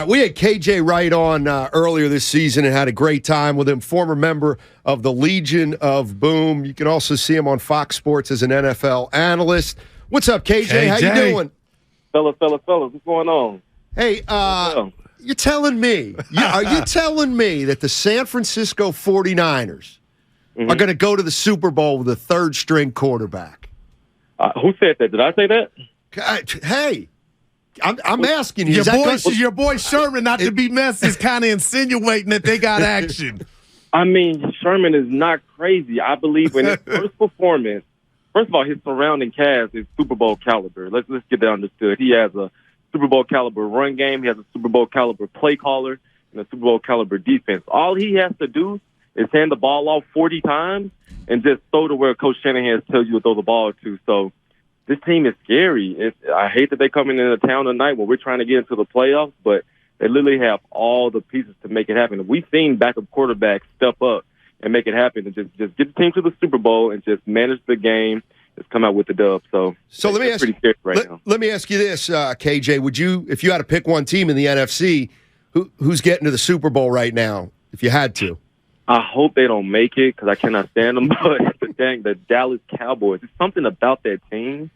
We had KJ Wright on earlier this season and had a great time with him, former member of the Legion of Boom. You can also see him on Fox Sports as an NFL analyst. What's up, KJ? How you doing? Fellas, what's going on? Hey, you're telling me, are you telling me that the San Francisco 49ers are going to go to the Super Bowl with a third-string quarterback? Who said that? Did I say that? Hey. I'm asking you. Your boy Sherman, not to be messy, is kind of insinuating that they got action. I mean, Sherman is not crazy. I believe in his first performance, first of all, his surrounding cast is Super Bowl caliber. Let's get that understood. He has a Super Bowl caliber run game. He has a Super Bowl caliber play caller and a Super Bowl caliber defense. All he has to do is hand the ball off 40 times and just throw to where Coach Shanahan tells you to throw the ball to. So this team is scary. I hate that they're coming into town tonight when we're trying to get into the playoffs, but they literally have all the pieces to make it happen. We've seen backup quarterbacks step up and make it happen and just get the team to the Super Bowl and just manage the game, just come out with the dub. So let me ask you, let me ask you this, KJ. Would you, if you had to pick one team in the NFC, who's getting to the Super Bowl right now, if you had to? I hope they don't make it because I cannot stand them, but the Dallas Cowboys, there's something about that team.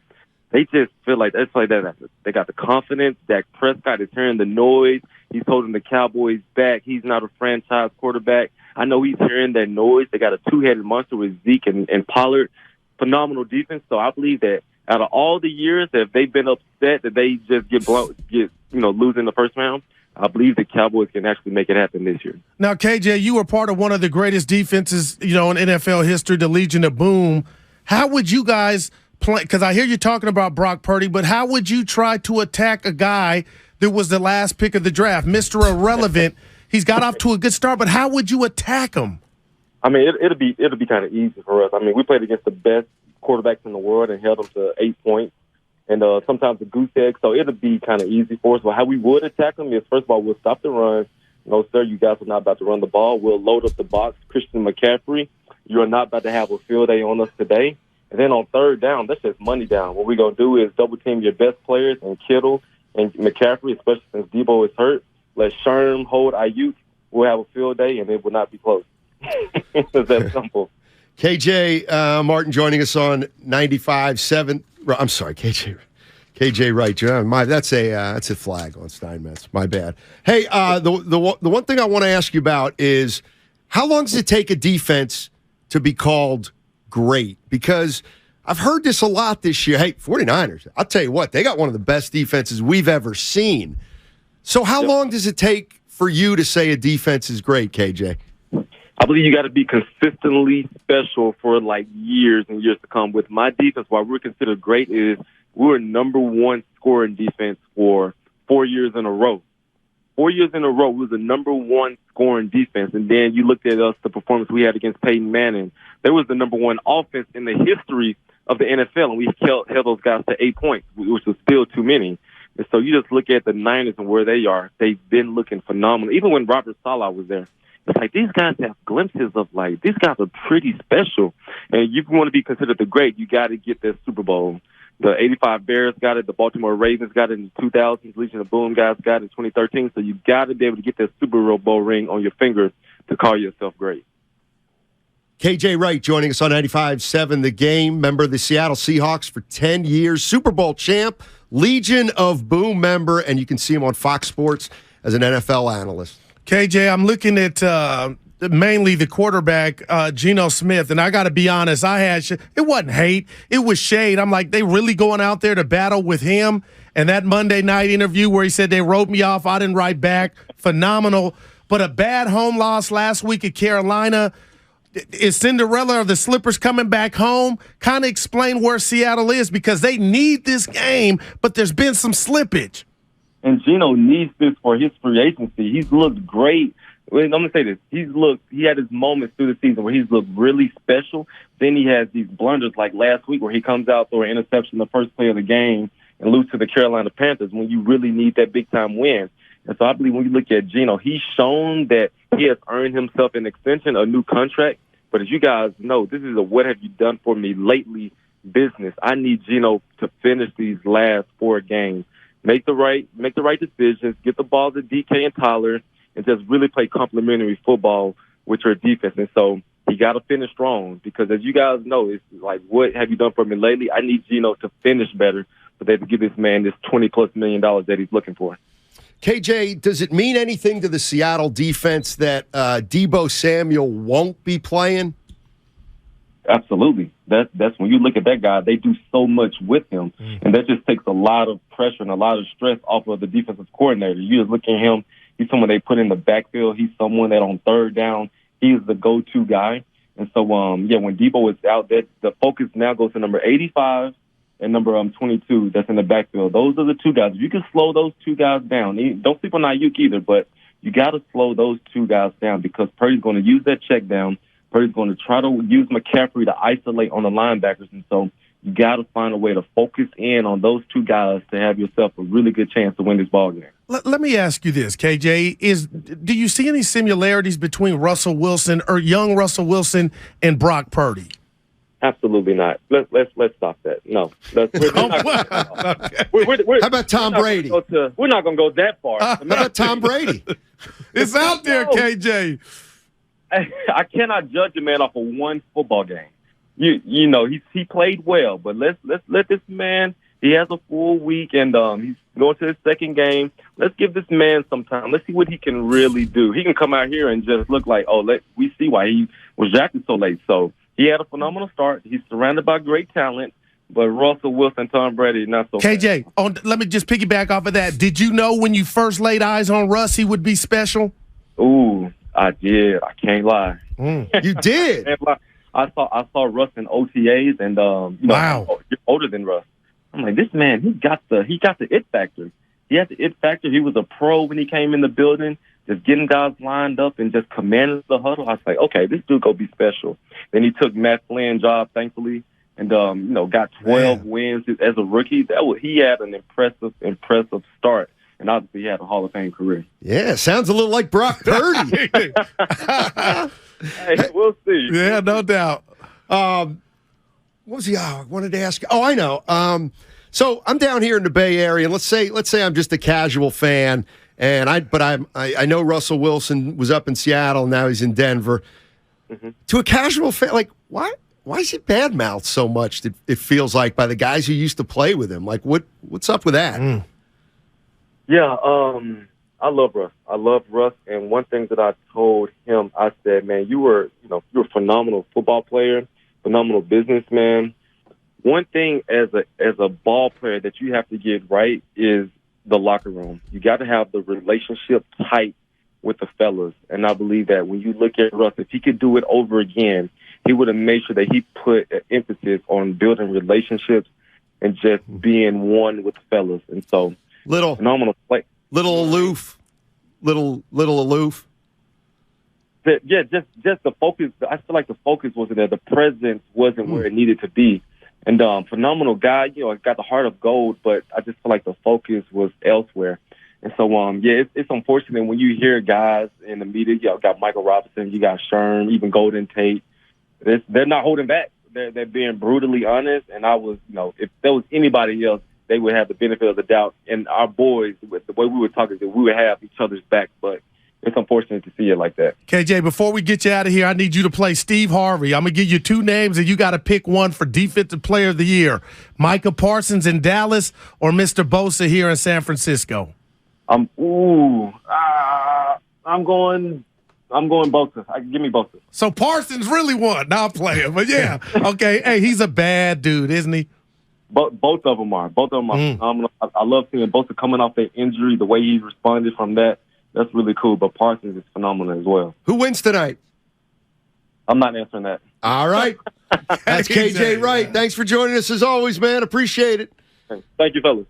They just feel like it's like that. They got the confidence. Dak Prescott is hearing the noise. He's holding the Cowboys back. He's not a franchise quarterback. I know he's hearing that noise. They got a two-headed monster with Zeke and Pollard. Phenomenal defense. So I believe that out of all the years that they've been upset that they just lose in the first round, I believe the Cowboys can actually make it happen this year. Now, KJ, you were part of one of the greatest defenses, in NFL history, the Legion of Boom. How would you guys play? Because I hear you talking about Brock Purdy, but how would you try to attack a guy that was the last pick of the draft, Mr. Irrelevant? He's got off to a good start, but how would you attack him? I mean, it'll be kind of easy for us. I mean, we played against the best quarterbacks in the world and held them to 8 points. And sometimes a goose egg, so it'll be kind of easy for us. But how we would attack them is, first of all, we'll stop the run. No, sir, you guys are not about to run the ball. We'll load up the box. Christian McCaffrey, you are not about to have a field day on us today. And then on third down, that's just money down. What we're going to do is double-team your best players and Kittle and McCaffrey, especially since Debo is hurt. Let Sherm hold Ayuk. We'll have a field day, and it will not be close. It's that simple. KJ Martin joining us on 95.7. I'm sorry, KJ Wright. That's a flag on Steinmetz. My bad. Hey, the one thing I want to ask you about is how long does it take a defense to be called great? Because I've heard this a lot this year. Hey, 49ers, I'll tell you what, they got one of the best defenses we've ever seen. So how long does it take for you to say a defense is great, KJ? I believe you got to be consistently special for like years and years to come. With my defense, why we're considered great is we were number one scoring defense for 4 years in a row. 4 years in a row, we was the number one scoring defense. And then you looked at us, the performance we had against Peyton Manning. There was the number one offense in the history of the NFL, and we held those guys to 8 points, which was still too many. And so you just look at the Niners and where they are. They've been looking phenomenal. Even when Robert Saleh was there, it's like these guys have glimpses of like these guys are pretty special. And you want to be considered the great, you got to get that Super Bowl. The 85 Bears got it. The Baltimore Ravens got it in the 2000s. Legion of Boom guys got it in 2013. So you got to be able to get that Super Bowl ring on your finger to call yourself great. KJ Wright joining us on 95.7 The Game, member of the Seattle Seahawks for 10 years, Super Bowl champ, Legion of Boom member, and you can see him on Fox Sports as an NFL analyst. KJ, I'm looking at mainly the quarterback, Geno Smith, and I got to be honest, it wasn't hate, it was shade. I'm like, they really going out there to battle with him? And that Monday night interview where he said they wrote me off, I didn't write back, phenomenal. But a bad home loss last week at Carolina. Is Cinderella or the Slippers coming back home? Kind of explain where Seattle is because they need this game, but there's been some slippage. And Geno needs this for his free agency. He's looked great. I'm going to say this. He had his moments through the season where he's looked really special. Then he has these blunders like last week where he comes out through an interception the first play of the game and lose to the Carolina Panthers when you really need that big-time win. And so I believe when you look at Geno, he's shown that he has earned himself an extension, a new contract. But as you guys know, this is a what have you done for me lately business. I need Geno to finish these last 4 games. make the right decisions, get the ball to DK and Tyler, and just really play complementary football with your defense. And so he got to finish strong because, as you guys know, it's like, what have you done for me lately? I need Geno to finish better so they can give this man this $20+ million that he's looking for. KJ, does it mean anything to the Seattle defense that Deebo Samuel won't be playing? Absolutely. That's when you look at that guy, they do so much with him, and that just takes a lot of pressure and a lot of stress off of the defensive coordinator. You just look at him, he's someone they put in the backfield. He's someone that on third down, he's the go-to guy. And so, when Deebo is out, that the focus now goes to number 85 and number 22 that's in the backfield. Those are the two guys. If you can slow those two guys down, don't sleep on Ayuk either, but you got to slow those two guys down because Purdy's going to use that check down. Purdy's going to try to use McCaffrey to isolate on the linebackers, and so you got to find a way to focus in on those two guys to have yourself a really good chance to win this ball game. Let me ask you this, KJ. Do you see any similarities between Russell Wilson or young Russell Wilson and Brock Purdy? Absolutely not. Let's stop that. No. How about Tom Brady? We're not going to go that far. How about Tom Brady? It's out there, KJ. I cannot judge a man off of one football game. You know he played well, but let's let this man. He has a full week, and he's going to his second game. Let's give this man some time. Let's see what he can really do. He can come out here and just look like, we see why he was drafted so late. So he had a phenomenal start. He's surrounded by great talent, but Russell Wilson, Tom Brady, not so. KJ, let me just piggyback off of that. Did you know when you first laid eyes on Russ, he would be special? Ooh, I did. I can't lie. You did. I saw Russ in OTAs, and wow, you're older than Russ. I'm like, this man, he got the it factor. He had the it factor. He was a pro when he came in the building, just getting guys lined up and just commanding the huddle. I was like, okay, this dude gonna be special. Then he took Matt Flynn's job, thankfully, and got 12 wins as a rookie. He had an impressive start. And obviously, he had a Hall of Fame career. Yeah, sounds a little like Brock Purdy. Hey, we'll see. Yeah, no doubt. What was he? I wanted to ask. Oh, I know. So I'm down here in the Bay Area, and let's say I'm just a casual fan, and I know Russell Wilson was up in Seattle, and now he's in Denver. Mm-hmm. To a casual fan, like why is he badmouthed so much? It feels like by the guys who used to play with him. Like what's up with that? Yeah, I love Russ. And one thing that I told him, I said, man, you're a phenomenal football player, phenomenal businessman. One thing as a ball player that you have to get right is the locker room. You got to have the relationship tight with the fellas. And I believe that when you look at Russ, if he could do it over again, he would have made sure that he put an emphasis on building relationships and just being one with the fellas. And so, phenomenal play. Little aloof. Yeah, just the focus. I feel like the focus wasn't there. The presence wasn't where it needed to be. And phenomenal guy. Got the heart of gold, but I just feel like the focus was elsewhere. And so, it's unfortunate when you hear guys in the media. You got Michael Robinson, you got Sherm, even Golden Tate. They're not holding back. They're being brutally honest. And I was, if there was anybody else, they would have the benefit of the doubt. And our boys, with the way we were talking, that we would have each other's back. But it's unfortunate to see it like that. KJ, before we get you out of here, I need you to play Steve Harvey. I'm going to give you two names, and you got to pick one for Defensive Player of the Year. Micah Parsons in Dallas or Mr. Bosa here in San Francisco? I'm going Bosa. Give me Bosa. So Parsons really won. Now I'm playing, but yeah. Okay. Hey, he's a bad dude, isn't he? Both of them are. Phenomenal. I love seeing Bosa coming off that injury, the way he responded from that. That's really cool. But Parsons is phenomenal as well. Who wins tonight? I'm not answering that. All right. That's KJ Wright. Thanks for joining us as always, man. Appreciate it. Thank you, fellas.